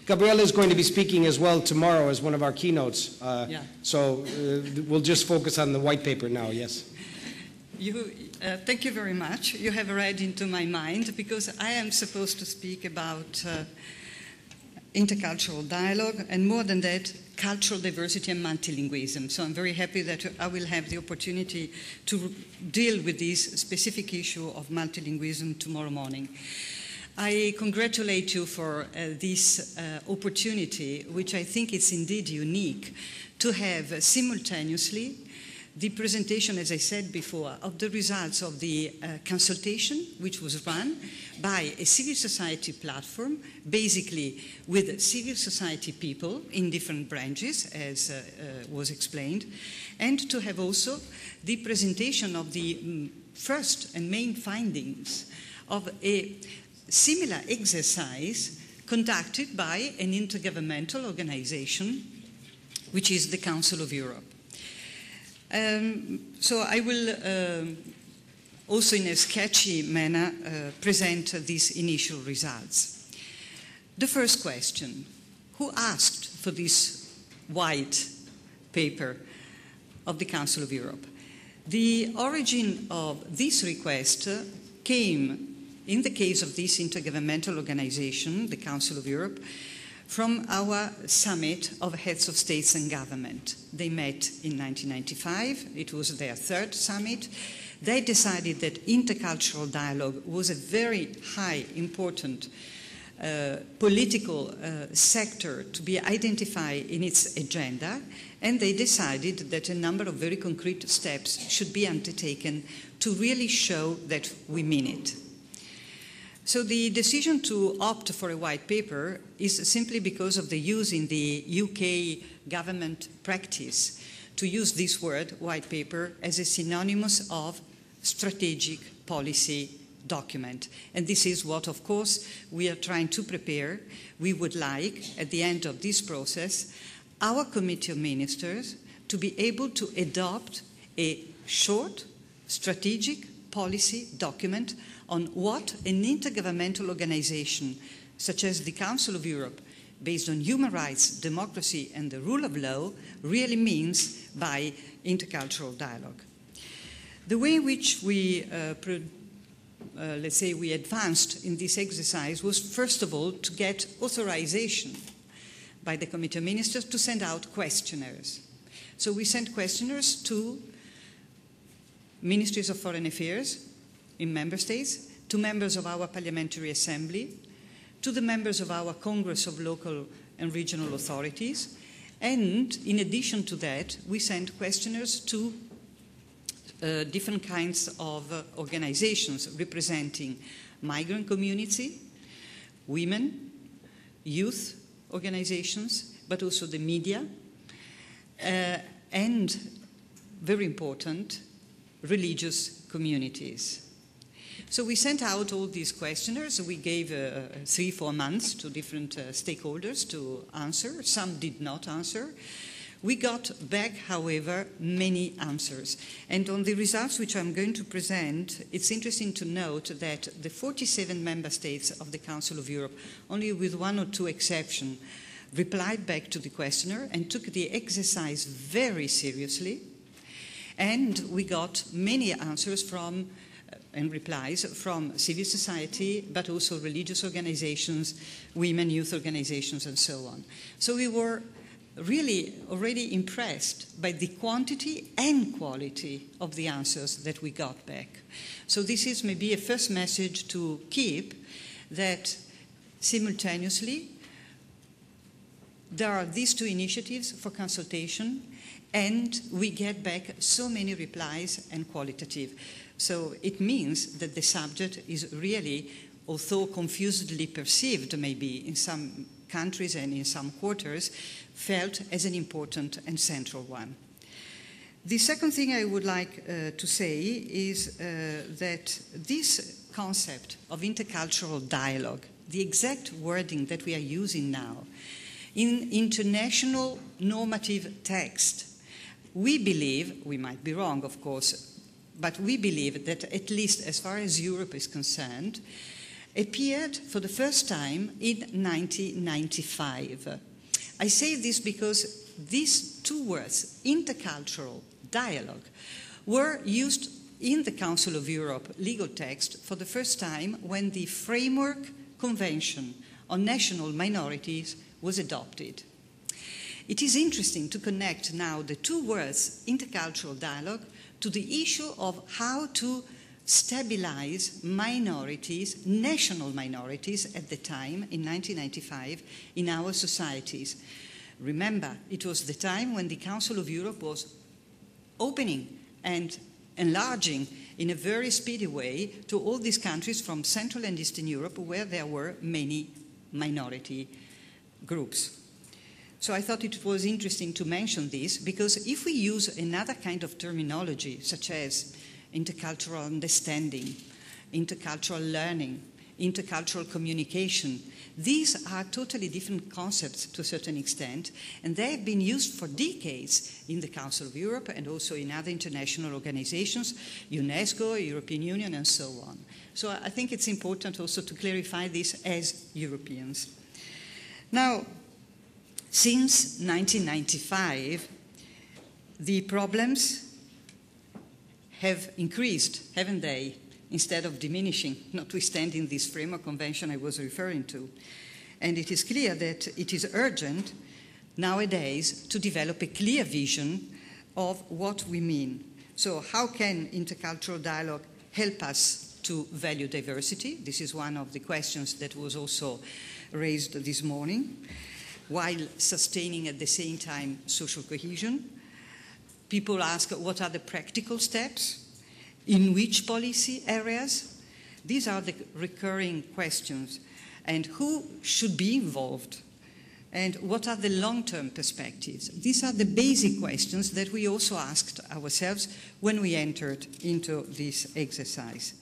Gabriella is going to be speaking as well tomorrow as one of our keynotes. So we'll just focus on the white paper now, yes. Thank you very much. You have read into my mind, because I am supposed to speak about intercultural dialogue, and more than that, cultural diversity and multilingualism. So I'm very happy that I will have the opportunity to deal with this specific issue of multilingualism tomorrow morning. I congratulate you for this opportunity, which I think is indeed unique, to have simultaneously the presentation, as I said before, of the results of the consultation, which was run by a civil society platform, basically with civil society people in different branches, as was explained, and to have also the presentation of the first and main findings of a similar exercise conducted by an intergovernmental organization, which is the Council of Europe. So I will also in a sketchy manner present these initial results. The first question: who asked for this white paper of the Council of Europe? The origin of this request came, in the case of this intergovernmental organization, the Council of Europe, from our summit of heads of states and government. They met in 1995. It was their third summit. They decided that intercultural dialogue was a very high, important political sector to be identified in its agenda, and they decided that a number of very concrete steps should be undertaken to really show that we mean it. So the decision to opt for a white paper is simply because of the use in the UK government practice to use this word, white paper, as a synonymous of strategic policy document. And this is what, of course, we are trying to prepare. We would like, at the end of this process, our Committee of Ministers to be able to adopt a short strategic policy document on what an intergovernmental organization, such as the Council of Europe, based on human rights, democracy, and the rule of law, really means by intercultural dialogue. The way in which we, let's say, we advanced in this exercise was, first of all, to get authorization by the Committee of Ministers to send out questionnaires. So we sent questionnaires to ministries of foreign affairs in member states, to members of our parliamentary assembly, to the members of our Congress of Local and Regional Authorities, and in addition to that, we sent questionnaires to different kinds of organizations representing migrant community, women, youth organizations, but also the media, and, very important, religious communities. So we sent out all these questionnaires. We gave 3-4 months to different stakeholders to answer. Some did not answer. We got back, however, many answers. And on the results which I'm going to present, it's interesting to note that the 47 member states of the Council of Europe, only with 1 or 2 exceptions, replied back to the questionnaire and took the exercise very seriously. And we got many answers from and replies from civil society, but also religious organizations, women, youth organizations, and so on. So we were really already impressed by the quantity and quality of the answers that we got back. So this is maybe a first message to keep, that simultaneously there are these 2 initiatives for consultation, and we get back so many replies and qualitative. So it means that the subject is really, although confusedly perceived maybe in some countries and in some quarters, felt as an important and central one. The second thing I would like to say is that this concept of intercultural dialogue, the exact wording that we are using now, in international normative text, we believe, we might be wrong of course, but we believe that at least as far as Europe is concerned, appeared for the first time in 1995. I say this because these two words, intercultural dialogue, were used in the Council of Europe legal text for the first time when the Framework Convention on National Minorities was adopted. It is interesting to connect now the two words, intercultural dialogue, to the issue of how to stabilize minorities, national minorities at the time, in 1995, in our societies. Remember, it was the time when the Council of Europe was opening and enlarging in a very speedy way to all these countries from Central and Eastern Europe where there were many minority groups. So I thought it was interesting to mention this because if we use another kind of terminology such as intercultural understanding, intercultural learning, intercultural communication, these are totally different concepts to a certain extent, and they have been used for decades in the Council of Europe and also in other international organizations, UNESCO, European Union, and so on. So I think it's important also to clarify this as Europeans. Now, since 1995, the problems have increased, haven't they? Instead of diminishing, notwithstanding this framework convention I was referring to. And it is clear that it is urgent nowadays to develop a clear vision of what we mean. So how can intercultural dialogue help us to value diversity? This is one of the questions that was also raised this morning, while sustaining at the same time social cohesion. People ask, what are the practical steps? In which policy areas? These are the recurring questions. And who should be involved? And what are the long-term perspectives? These are the basic questions that we also asked ourselves when we entered into this exercise.